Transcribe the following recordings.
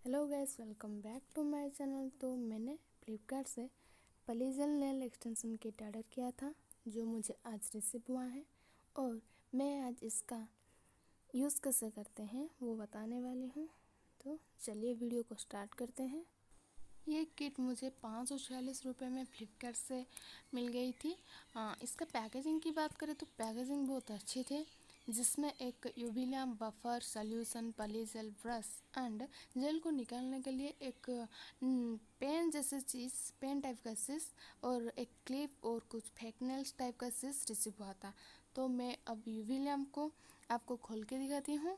Hello guys, welcome back to my channel. तो मैंने Flipkart से पलीजल नेल एक्सटेंशन किट ऑर्डर किया था, जो मुझे आज रिसीव हुआ है और मैं आज इसका यूज़ कैसे करते हैं वो बताने वाली हूँ। तो चलिए वीडियो को स्टार्ट करते हैं। ये किट मुझे 546 रुपये में फ्लिपकार्ट से मिल गई थी। इसका पैकेजिंग की बात करें तो पैकेजिंग बहुत अच्छी थी, जिसमें एक UV lamp, buffer, solution, polygel, brush and gel को निकालने के लिए एक पेन जैसे चीज़, पेन टाइप का चीज़ और एक क्लिप और कुछ फेकनेल्स टाइप का चीज़ रिसीव हुआ था। तो मैं अब यूवी लैम्प को आपको खोल के दिखाती हूँ।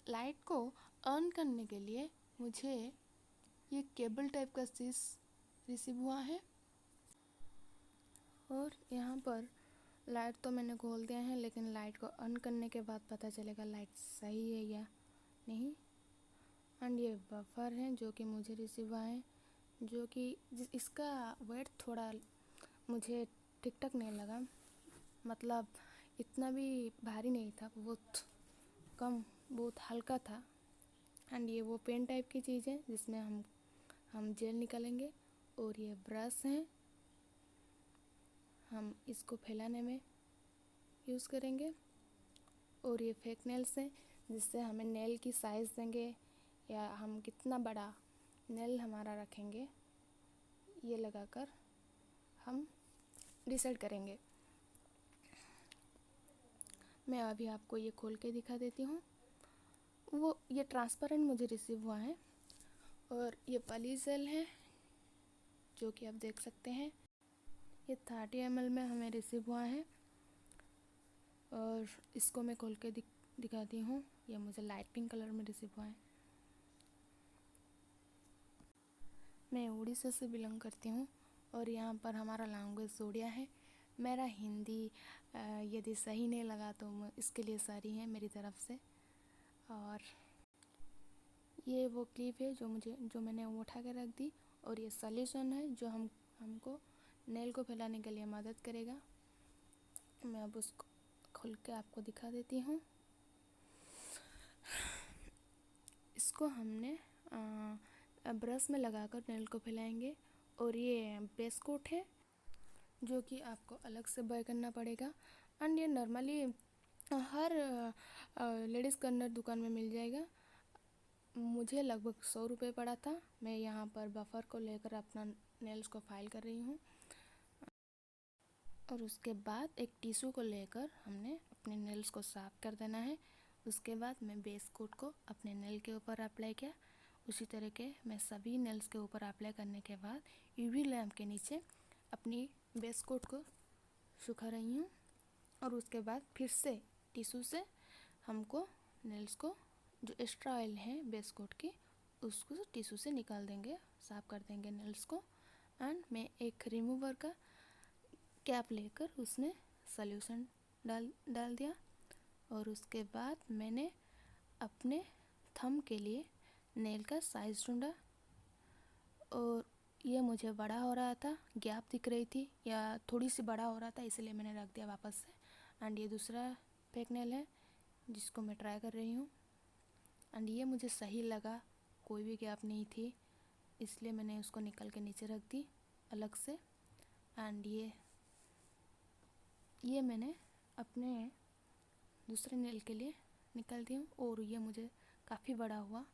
लाइट को ऑन करने के लिए मुझे ये केबल टाइप का चीज़ रिसीव हुआ है और यहाँ पर लाइट तो मैंने खोल दिया है, लेकिन लाइट को ऑन करने के बाद पता चलेगा लाइट सही है या नहीं। एंड ये बफर है जो कि मुझे रिसीव हुआ है, जो कि इसका वेट थोड़ा मुझे ठीक ठाक नहीं लगा, मतलब इतना भी भारी नहीं था, बहुत कम, बहुत हल्का था। एंड ये वो पेन टाइप की चीज़ है जिसमें हम जेल निकालेंगे। और ये ब्रश है, हम इसको फैलाने में यूज़ करेंगे। और ये फेक नेल्स है, जिससे हमें नेल की साइज़ देंगे या हम कितना बड़ा नेल हमारा रखेंगे, ये लगाकर हम डिसाइड करेंगे। मैं अभी आपको ये खोल के दिखा देती हूँ। ये ट्रांसपेरेंट मुझे रिसीव हुआ है और ये पलीजल है, जो कि आप देख सकते हैं। ये 30 ml में हमें रिसीव हुआ है और इसको मैं खोल के दिखाती हूँ। ये मुझे लाइट पिंक कलर में रिसीव हुआ है। मैं उड़ीसा से बिलोंग करती हूँ और यहाँ पर हमारा लैंग्वेज ओडिया है। मेरा हिंदी यदि सही नहीं लगा तो इसके लिए सॉरी है मेरी तरफ से। और ये वो क्लिप है जो मैंने उठा के रख दी। और ये सॉल्यूशन है जो हमको नेल को फैलाने के लिए मदद करेगा। मैं अब उसको खोल के आपको दिखा देती हूँ। इसको हमने ब्रश में लगाकर नेल को फैलाएंगे। और ये बेस कोट है जो कि आपको अलग से बाय करना पड़ेगा। एंड ये नॉर्मली हर लेडीज़ कॉर्नर दुकान में मिल जाएगा। मुझे लगभग 100 रुपये पड़ा था। मैं यहाँ पर बफर को लेकर अपना नेल्स को फाइल कर रही हूँ। और उसके बाद एक टिश्यू को लेकर हमने अपने नेल्स को साफ़ कर देना है। उसके बाद मैं बेस कोट को अपने नेल के ऊपर अप्लाई किया। उसी तरह के मैं सभी नेल्स के ऊपर अप्लाई करने के बाद यूवी लैम्प के नीचे अपनी बेस कोट को सुखा रही हूँ। और उसके बाद फिर से टिश्यू से हमको नेल्स को, जो एक्स्ट्रा ऑयल है बेस कोट की, उसको टिश्यू से निकाल देंगे, साफ़ कर देंगे नेल्स को। एंड मैं एक रिमूवर का कैप लेकर उसमें सॉल्यूशन डाल दिया। और उसके बाद मैंने अपने थंब के लिए नेल का साइज़ ढूंढा और ये मुझे बड़ा हो रहा था, गैप दिख रही थी या थोड़ी सी बड़ा हो रहा था, इसलिए मैंने रख दिया वापस से। एंड ये दूसरा फेक नेल है जिसको मैं ट्राई कर रही हूँ। एंड ये मुझे सही लगा, कोई भी गैप नहीं थी, इसलिए मैंने उसको निकल के नीचे रख दी अलग से। एंड ये मैंने अपने दूसरे नेल के लिए निकाल दी हूँ और ये मुझे काफ़ी बड़ा हुआ,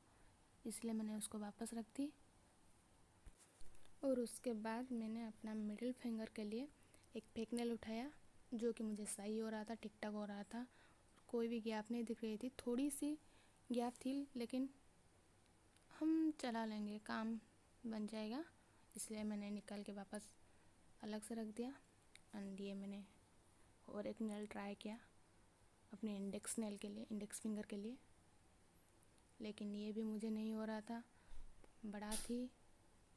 इसलिए मैंने उसको वापस रख दी। और उसके बाद मैंने अपना मिडिल फिंगर के लिए एक फेक नेल उठाया, जो कि मुझे सही हो रहा था, टिक टाक हो रहा था, कोई भी गैप नहीं दिख रही थी। थोड़ी सी गैप थी लेकिन हम चला लेंगे, काम बन जाएगा, इसलिए मैंने निकाल के वापस अलग से रख दिया। एंड ये मैंने और एक नेल ट्राई किया अपने इंडेक्स नेल के लिए, इंडेक्स फिंगर के लिए, लेकिन ये भी मुझे नहीं हो रहा था, बड़ा थी।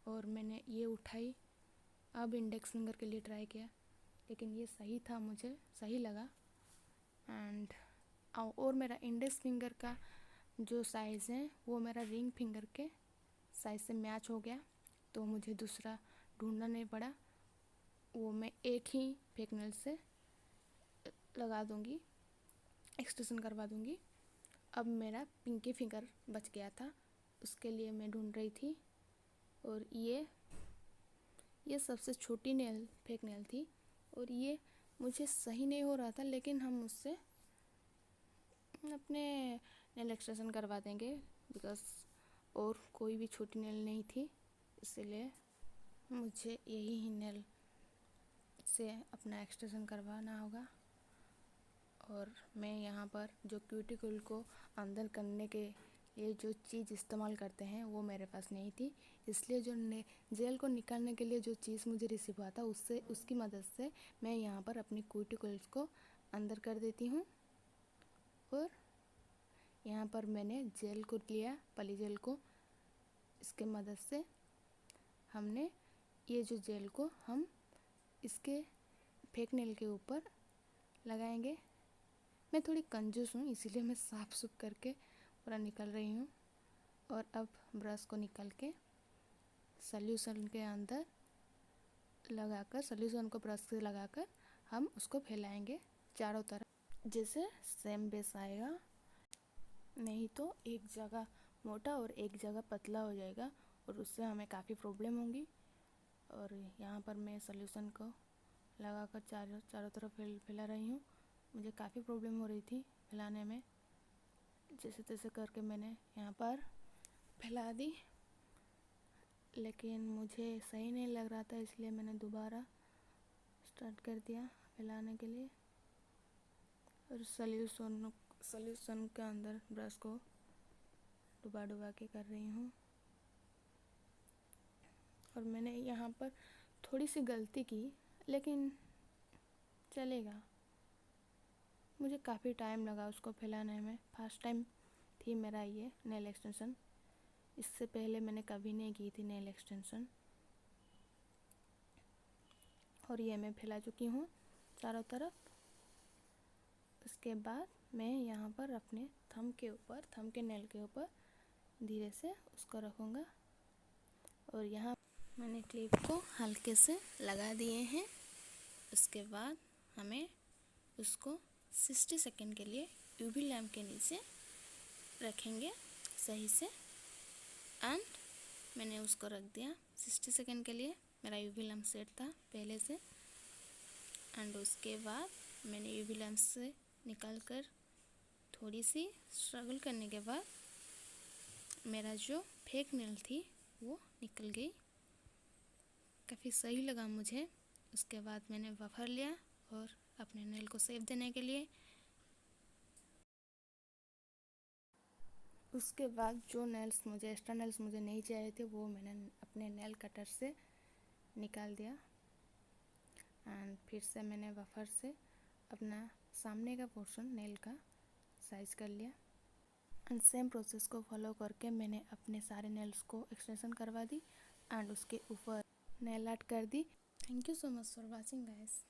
और मैंने ये उठाई, अब इंडेक्स फिंगर के लिए ट्राई किया, लेकिन ये सही था, मुझे सही लगा। एंड और मेरा इंडेक्स फिंगर का जो साइज़ है वो मेरा रिंग फिंगर के साइज़ से मैच हो गया, तो मुझे दूसरा ढूंढना नहीं पड़ा, वो मैं एक ही फेक नेल से लगा दूँगी, एक्सटेंशन करवा दूँगी। अब मेरा पिंकी फिंगर बच गया था उसके लिए मैं ढूंढ रही थी। और ये सबसे छोटी फेक नेल थी और ये मुझे सही नहीं हो रहा था, लेकिन हम उससे अपने नेल एक्सटेंशन करवा देंगे बिकॉज़ और कोई भी छोटी नेल नहीं थी, इसलिए मुझे यही नेल से अपना एक्सटेंशन करवाना होगा। और मैं यहाँ पर जो क्यूटिकल को अंदर करने के लिए जो चीज़ इस्तेमाल करते हैं वो मेरे पास नहीं थी, इसलिए जो जेल को निकालने के लिए जो चीज़ मुझे रिसीव हुआ था उसकी मदद से मैं यहाँ पर अपनी क्यूटिकल्स को अंदर कर देती हूँ। और यहाँ पर मैंने जेल को लिया, पली जेल को, इसके मदद से हमने ये जो जेल को हम इसके फेक नेल के ऊपर लगाएंगे। मैं थोड़ी कंजूस हूँ, इसीलिए मैं साफ सुफ करके पूरा निकल रही हूँ। और अब ब्रश को निकल के सॉल्यूशन के अंदर लगाकर, सॉल्यूशन को ब्रश से लगाकर हम उसको फैलाएंगे चारों तरफ, जैसे सेम बेस आएगा। नहीं तो एक जगह मोटा और एक जगह पतला हो जाएगा और उससे हमें काफ़ी प्रॉब्लम होंगी। और यहाँ पर मैं सॉल्यूशन को लगाकर चारों तरफ फैला रही हूँ। मुझे काफ़ी प्रॉब्लम हो रही थी फैलाने में, जैसे तैसे करके मैंने यहाँ पर फैला दी, लेकिन मुझे सही नहीं लग रहा था, इसलिए मैंने दोबारा स्टार्ट कर दिया फैलाने के लिए। और सॉल्यूशन के अंदर ब्रश को डुबा के कर रही हूँ। और मैंने यहाँ पर थोड़ी सी गलती की, लेकिन चलेगा। मुझे काफ़ी टाइम लगा उसको फैलाने में, फर्स्ट टाइम थी मेरा ये नेल एक्सटेंशन, इससे पहले मैंने कभी नहीं की थी नेल एक्सटेंशन। और ये मैं फैला चुकी हूँ चारों तरफ। उसके बाद मैं यहाँ पर अपने थंब के नेल के ऊपर धीरे से उसको रखूँगा। और यहाँ मैंने क्लिप को हल्के से लगा दिए हैं। उसके बाद हमें उसको 60 सेकंड के लिए यूवी लैम्प के नीचे रखेंगे सही से। एंड मैंने उसको रख दिया 60 सेकंड के लिए, मेरा यूवी लैम्प सेट था पहले से। एंड उसके बाद मैंने यूवी लैम्प से निकाल कर थोड़ी सी स्ट्रगल करने के बाद मेरा जो फेक नेल थी वो निकल गई, काफ़ी सही लगा मुझे। उसके बाद मैंने बफर लिया और अपने नेल को शेप देने के लिए, उसके बाद जो एक्स्ट्रा नेल्स मुझे नहीं चाहिए थे वो मैंने अपने नेल कटर से निकाल दिया। एंड फिर से मैंने बफर से अपना सामने का पोर्शन नेल का साइज कर लिया। एंड सेम प्रोसेस को फॉलो करके मैंने अपने सारे नेल्स को एक्सटेंशन करवा दी एंड उसके ऊपर नेल आर्ट कर दी। Thank you so much for watching guys.